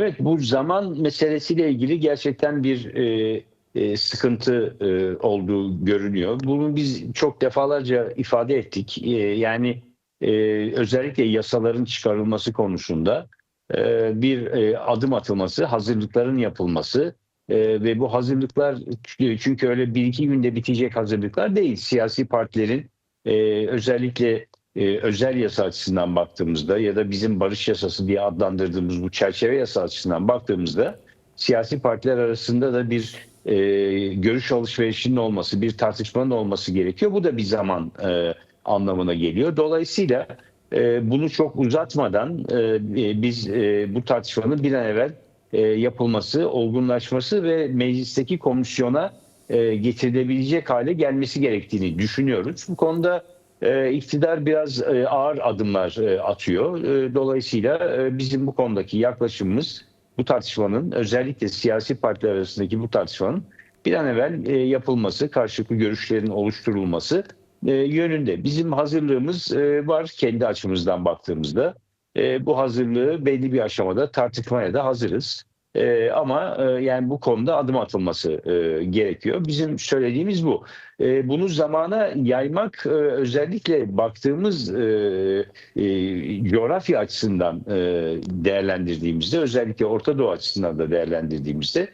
Evet, bu zaman meselesiyle ilgili gerçekten bir sıkıntı olduğu görünüyor. Bunu biz çok defalarca ifade ettik. Yani özellikle yasaların çıkarılması konusunda bir adım atılması, hazırlıkların yapılması ve bu hazırlıklar çünkü öyle bir iki günde bitecek hazırlıklar değil. Siyasi partilerin özellikle özel yasa açısından baktığımızda ya da bizim barış yasası diye adlandırdığımız bu çerçeve yasa açısından baktığımızda siyasi partiler arasında da bir görüş alışverişinin olması, bir tartışmanın olması gerekiyor. Bu da bir zaman anlamına geliyor. Dolayısıyla bunu çok uzatmadan biz bu tartışmanın bir an evvel yapılması, olgunlaşması ve meclisteki komisyona getirilebilecek hale gelmesi gerektiğini düşünüyoruz. Bu konuda iktidar biraz ağır adımlar atıyor. Dolayısıyla bizim bu konudaki yaklaşımımız bu tartışmanın özellikle siyasi partiler arasındaki bu tartışmanın bir an evvel yapılması, karşılıklı görüşlerin oluşturulması yönünde. Bizim hazırlığımız var kendi açımızdan baktığımızda. Bu hazırlığı belli bir aşamada tartışmaya da hazırız. Ama yani bu konuda adım atılması gerekiyor. Bizim söylediğimiz bu. Bunu zamana yaymak özellikle baktığımız coğrafya açısından değerlendirdiğimizde, özellikle Orta Doğu açısından da değerlendirdiğimizde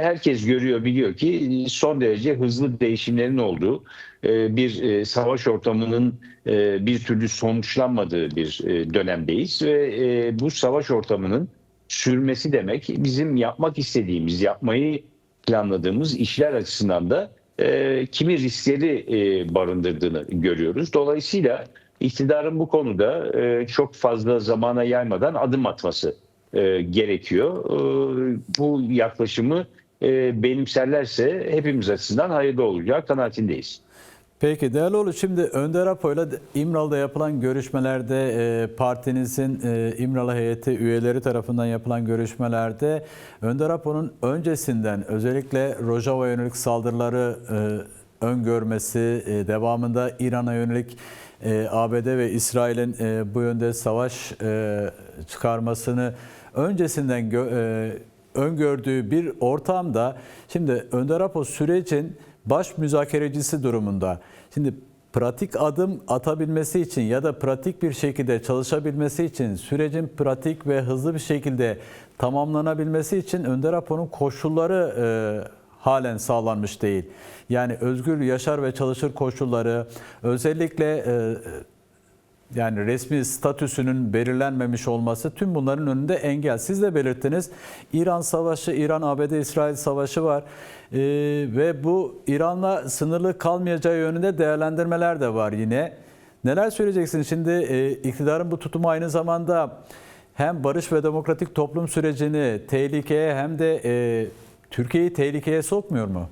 herkes görüyor, biliyor ki son derece hızlı değişimlerin olduğu bir savaş ortamının bir türlü sonuçlanmadığı bir dönemdeyiz ve bu savaş ortamının sürmesi demek bizim yapmak istediğimiz, yapmayı planladığımız işler açısından da kimi riskleri barındırdığını görüyoruz. Dolayısıyla iktidarın bu konuda çok fazla zamana yaymadan adım atması gerekiyor. Bu yaklaşımı benimserlerse hepimiz açısından hayırlı olacağı kanaatindeyiz. Peki değerli Ulu, şimdi Önder Apo'yla İmralı'da yapılan görüşmelerde partinizin İmralı heyeti üyeleri tarafından yapılan görüşmelerde Önder Apo'nun öncesinden özellikle Rojava'ya yönelik saldırıları öngörmesi, devamında İran'a yönelik ABD ve İsrail'in bu yönde savaş çıkarmasını öncesinden öngördüğü bir ortamda şimdi Önder Apo sürecin baş müzakerecisi durumunda. Şimdi pratik adım atabilmesi için ya da pratik bir şekilde çalışabilmesi için, sürecin pratik ve hızlı bir şekilde tamamlanabilmesi için Önder Apo'nun koşulları halen sağlanmış değil. Yani özgür yaşar ve çalışır koşulları, özellikle yani resmi statüsünün belirlenmemiş olması, tüm bunların önünde engel. Siz de belirttiniz. İran savaşı, İran-ABD-İsrail savaşı var. Ve bu İran'la sınırlı kalmayacağı yönünde değerlendirmeler de var yine. Neler söyleyeceksiniz? Şimdi iktidarın bu tutumu aynı zamanda hem barış ve demokratik toplum sürecini tehlikeye hem de Türkiye'yi tehlikeye sokmuyor mu?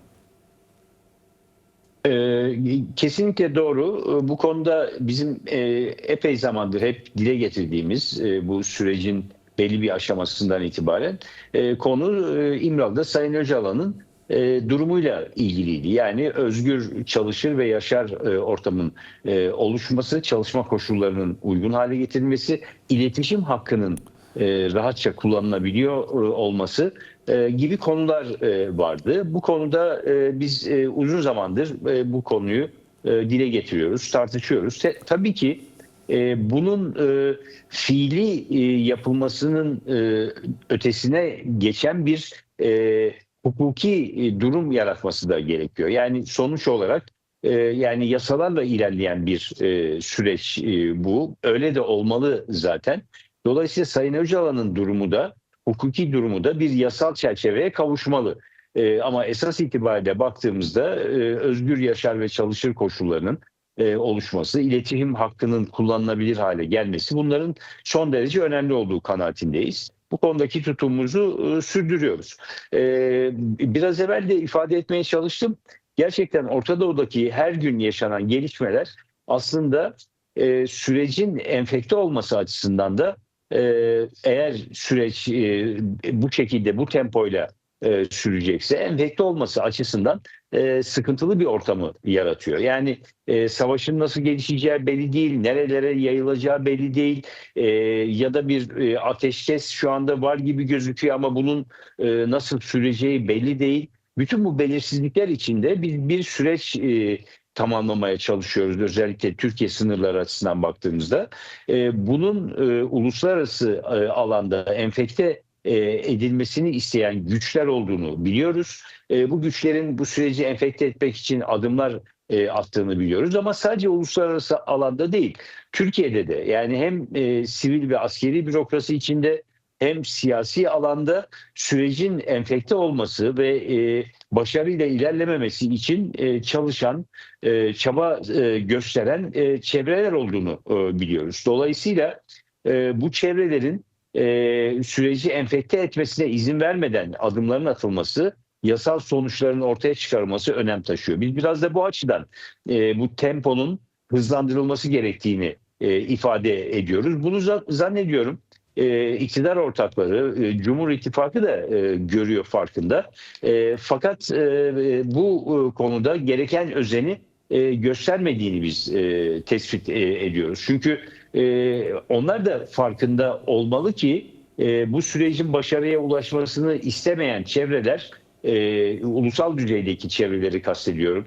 Kesinlikle doğru. Bu konuda bizim epey zamandır hep dile getirdiğimiz bu sürecin belli bir aşamasından itibaren konu İmralı'da Sayın Öcalan'ın durumuyla ilgiliydi. Yani özgür çalışır ve yaşar ortamın oluşması, çalışma koşullarının uygun hale getirilmesi, iletişim hakkının rahatça kullanılabiliyor olması gibi konular vardı. Bu konuda biz uzun zamandır bu konuyu dile getiriyoruz, tartışıyoruz. Tabii ki bunun fiili yapılmasının ötesine geçen bir hukuki durum yaratması da gerekiyor. Yani sonuç olarak yani yasalarla ilerleyen bir süreç bu. Öyle de olmalı zaten. Dolayısıyla Sayın Öcalan'ın durumu da, hukuki durumu da bir yasal çerçeveye kavuşmalı. Ama esas itibariyle baktığımızda özgür yaşar ve çalışır koşullarının oluşması, iletişim hakkının kullanılabilir hale gelmesi, bunların son derece önemli olduğu kanaatindeyiz. Bu konudaki tutumumuzu sürdürüyoruz. Biraz evvel de ifade etmeye çalıştım. Gerçekten Orta Doğu'daki her gün yaşanan gelişmeler aslında sürecin enfekte olması açısından da eğer süreç bu şekilde, bu tempoyla sürecekse enfekte olması açısından sıkıntılı bir ortamı yaratıyor. Yani savaşın nasıl gelişeceği belli değil, nerelere yayılacağı belli değil, ya da bir ateşkes şu anda var gibi gözüküyor ama bunun nasıl süreceği belli değil. Bütün bu belirsizlikler içinde biz bir süreç tamamlamaya çalışıyoruz, özellikle Türkiye sınırları açısından baktığımızda. Bunun uluslararası alanda enfekte edilmesini isteyen güçler olduğunu biliyoruz. Bu güçlerin bu süreci enfekte etmek için adımlar attığını biliyoruz ama sadece uluslararası alanda değil, Türkiye'de de, yani hem sivil ve askeri bürokrasi içinde hem siyasi alanda sürecin enfekte olması ve başarıyla ilerlememesi için çalışan, çaba gösteren çevreler olduğunu biliyoruz. Dolayısıyla bu çevrelerin süreci enfekte etmesine izin vermeden adımların atılması, yasal sonuçların ortaya çıkarılması önem taşıyor. Biz biraz da bu açıdan bu temponun hızlandırılması gerektiğini ifade ediyoruz. Bunu zannediyorum iktidar ortakları, Cumhur İttifakı da görüyor, farkında. Fakat bu konuda gereken özeni göstermediğini biz tespit ediyoruz. Çünkü onlar da farkında olmalı ki bu sürecin başarıya ulaşmasını istemeyen çevreler, ulusal düzeydeki çevreleri kastediyorum,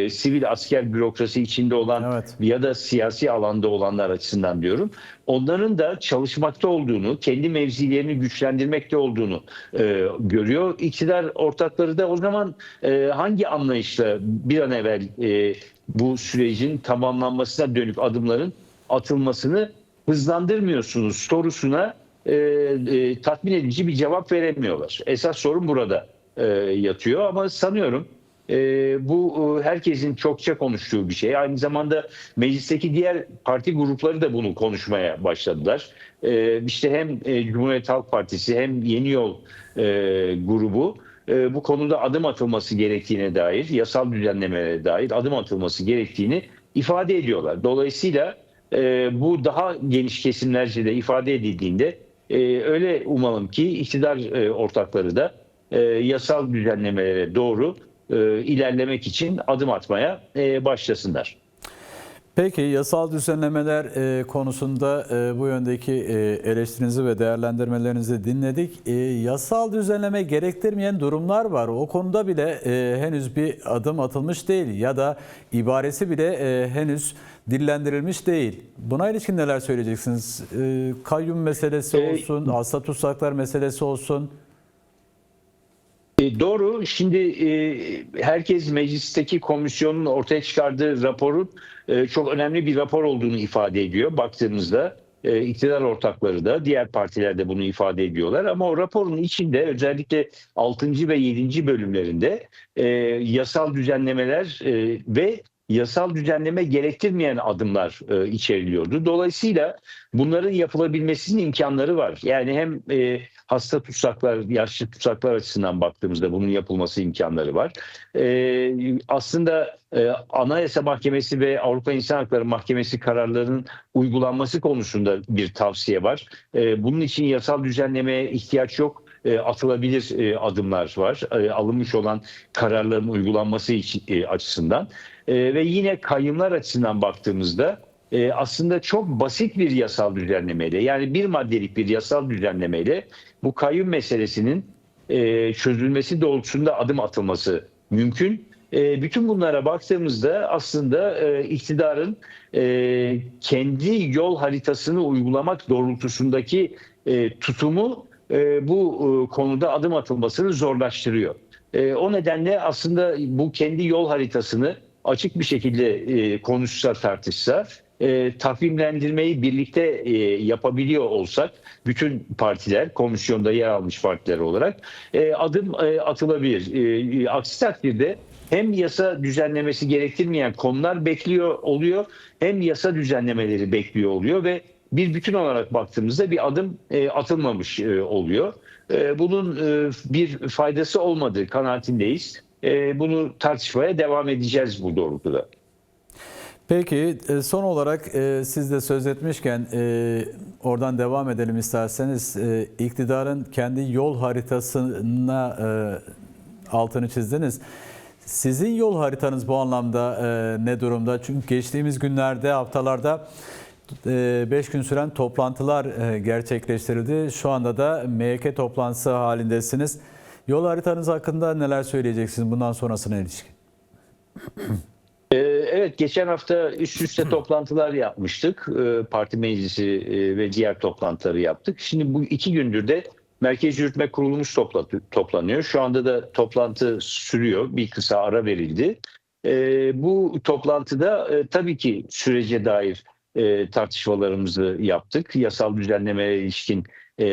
sivil asker bürokrasi içinde olan Evet. ya da siyasi alanda olanlar açısından diyorum, onların da çalışmakta olduğunu, kendi mevzilerini güçlendirmekte olduğunu görüyor. İktidar ortakları da o zaman hangi anlayışla bir an evvel bu sürecin tamamlanmasına dönük adımların atılmasını hızlandırmıyorsunuz sorusuna tatmin edici bir cevap veremiyorlar. Esas sorun burada yatıyor ama sanıyorum bu herkesin çokça konuştuğu bir şey. Aynı zamanda meclisteki diğer parti grupları da bunu konuşmaya başladılar. İşte hem Cumhuriyet Halk Partisi hem Yeni Yol grubu bu konuda adım atılması gerektiğine dair, yasal düzenlemelere dair adım atılması gerektiğini ifade ediyorlar. Dolayısıyla bu daha geniş kesimlerce de ifade edildiğinde öyle umalım ki iktidar ortakları da yasal düzenlemelere doğru ilerlemek için adım atmaya başlasınlar. Peki yasal düzenlemeler konusunda bu yöndeki eleştirinizi ve değerlendirmelerinizi dinledik. Yasal düzenleme gerektirmeyen durumlar var. O konuda bile henüz bir adım atılmış değil ya da ibaresi bile henüz dillendirilmiş değil. Buna ilişkin neler söyleyeceksiniz? Kayyum meselesi olsun, hasta tutsaklar meselesi olsun. Doğru. Şimdi herkes meclisteki komisyonun ortaya çıkardığı raporun çok önemli bir rapor olduğunu ifade ediyor. Baktığımızda iktidar ortakları da, diğer partiler de bunu ifade ediyorlar. Ama o raporun içinde özellikle 6. ve 7. bölümlerinde yasal düzenlemeler ve yasal düzenleme gerektirmeyen adımlar içeriliyordu. Dolayısıyla bunların yapılabilmesinin imkanları var. Yani hem hasta tutsaklar, yaşlı tutsaklar açısından baktığımızda bunun yapılması imkanları var. Aslında Anayasa Mahkemesi ve Avrupa İnsan Hakları Mahkemesi kararlarının uygulanması konusunda bir tavsiye var. Bunun için yasal düzenlemeye ihtiyaç yok. Atılabilir adımlar var. Alınmış olan kararların uygulanması için, açısından. Ve yine kayyumlar açısından baktığımızda aslında çok basit bir yasal düzenlemeyle, yani bir maddelik bir yasal düzenlemeyle bu kayyum meselesinin çözülmesi doğrultusunda adım atılması mümkün. Bütün bunlara baktığımızda aslında iktidarın kendi yol haritasını uygulamak doğrultusundaki tutumu bu konuda adım atılmasını zorlaştırıyor. O nedenle aslında bu kendi yol haritasını açık bir şekilde konuşsa, tartışsa, takvimlendirmeyi birlikte yapabiliyor olsak, bütün partiler, komisyonda yer almış partiler olarak adım atılabilir. Aksi takdirde hem yasa düzenlemesi gerektirmeyen konular bekliyor oluyor, hem yasa düzenlemeleri bekliyor oluyor ve bir bütün olarak baktığımızda bir adım atılmamış oluyor. Bunun bir faydası olmadığı kanaatindeyiz. Bunu tartışmaya devam edeceğiz bu doğrultuda. Peki son olarak siz de söz etmişken oradan devam edelim isterseniz. İktidarın kendi yol haritasına altını çizdiniz. Sizin yol haritanız bu anlamda ne durumda? Çünkü geçtiğimiz günlerde, haftalarda 5 gün süren toplantılar gerçekleştirildi. Şu anda da MYK toplantısı halindesiniz. Yol haritanız hakkında neler söyleyeceksiniz bundan sonrasına ilişkin? Evet, geçen hafta üst üste toplantılar yapmıştık. Parti meclisi ve diğer toplantıları yaptık. Şimdi bu 2 gündür de Merkez Yürütme Kurulumuz toplanıyor. Şu anda da toplantı sürüyor. Bir kısa ara verildi. Bu toplantıda tabii ki sürece dair tartışmalarımızı yaptık. Yasal düzenlemelere ilişkin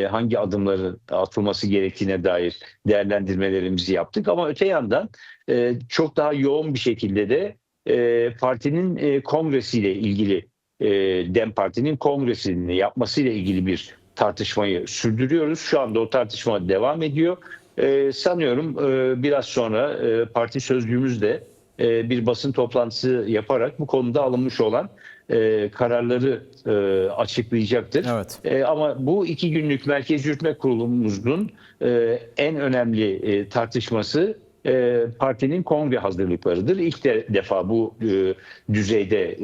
hangi adımları atılması gerektiğine dair değerlendirmelerimizi yaptık. Ama öte yandan çok daha yoğun bir şekilde de partinin kongresiyle ilgili, DEM Parti'nin kongresini yapmasıyla ilgili bir tartışmayı sürdürüyoruz. Şu anda o tartışma devam ediyor. Sanıyorum biraz sonra parti sözcüğümüz de bir basın toplantısı yaparak bu konuda alınmış olan kararları açıklayacaktır. Evet. Ama bu 2 günlük Merkez Yürütme Kurulumuzun en önemli tartışması partinin kongre hazırlıklarıdır. İlk defa bu düzeyde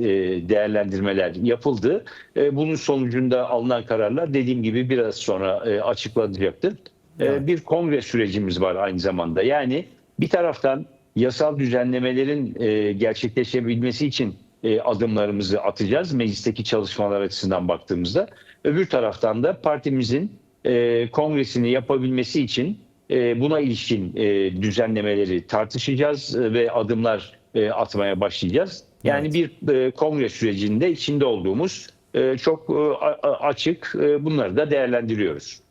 değerlendirmeler yapıldı. Bunun sonucunda alınan kararlar dediğim gibi biraz sonra açıklanacaktır. Evet. Bir kongre sürecimiz var aynı zamanda. Yani bir taraftan yasal düzenlemelerin gerçekleşebilmesi için adımlarımızı atacağız meclisteki çalışmalar açısından baktığımızda. Öbür taraftan da partimizin kongresini yapabilmesi için buna ilişkin düzenlemeleri tartışacağız ve adımlar atmaya başlayacağız. Yani bir kongre sürecinde içinde olduğumuz çok açık, bunları da değerlendiriyoruz.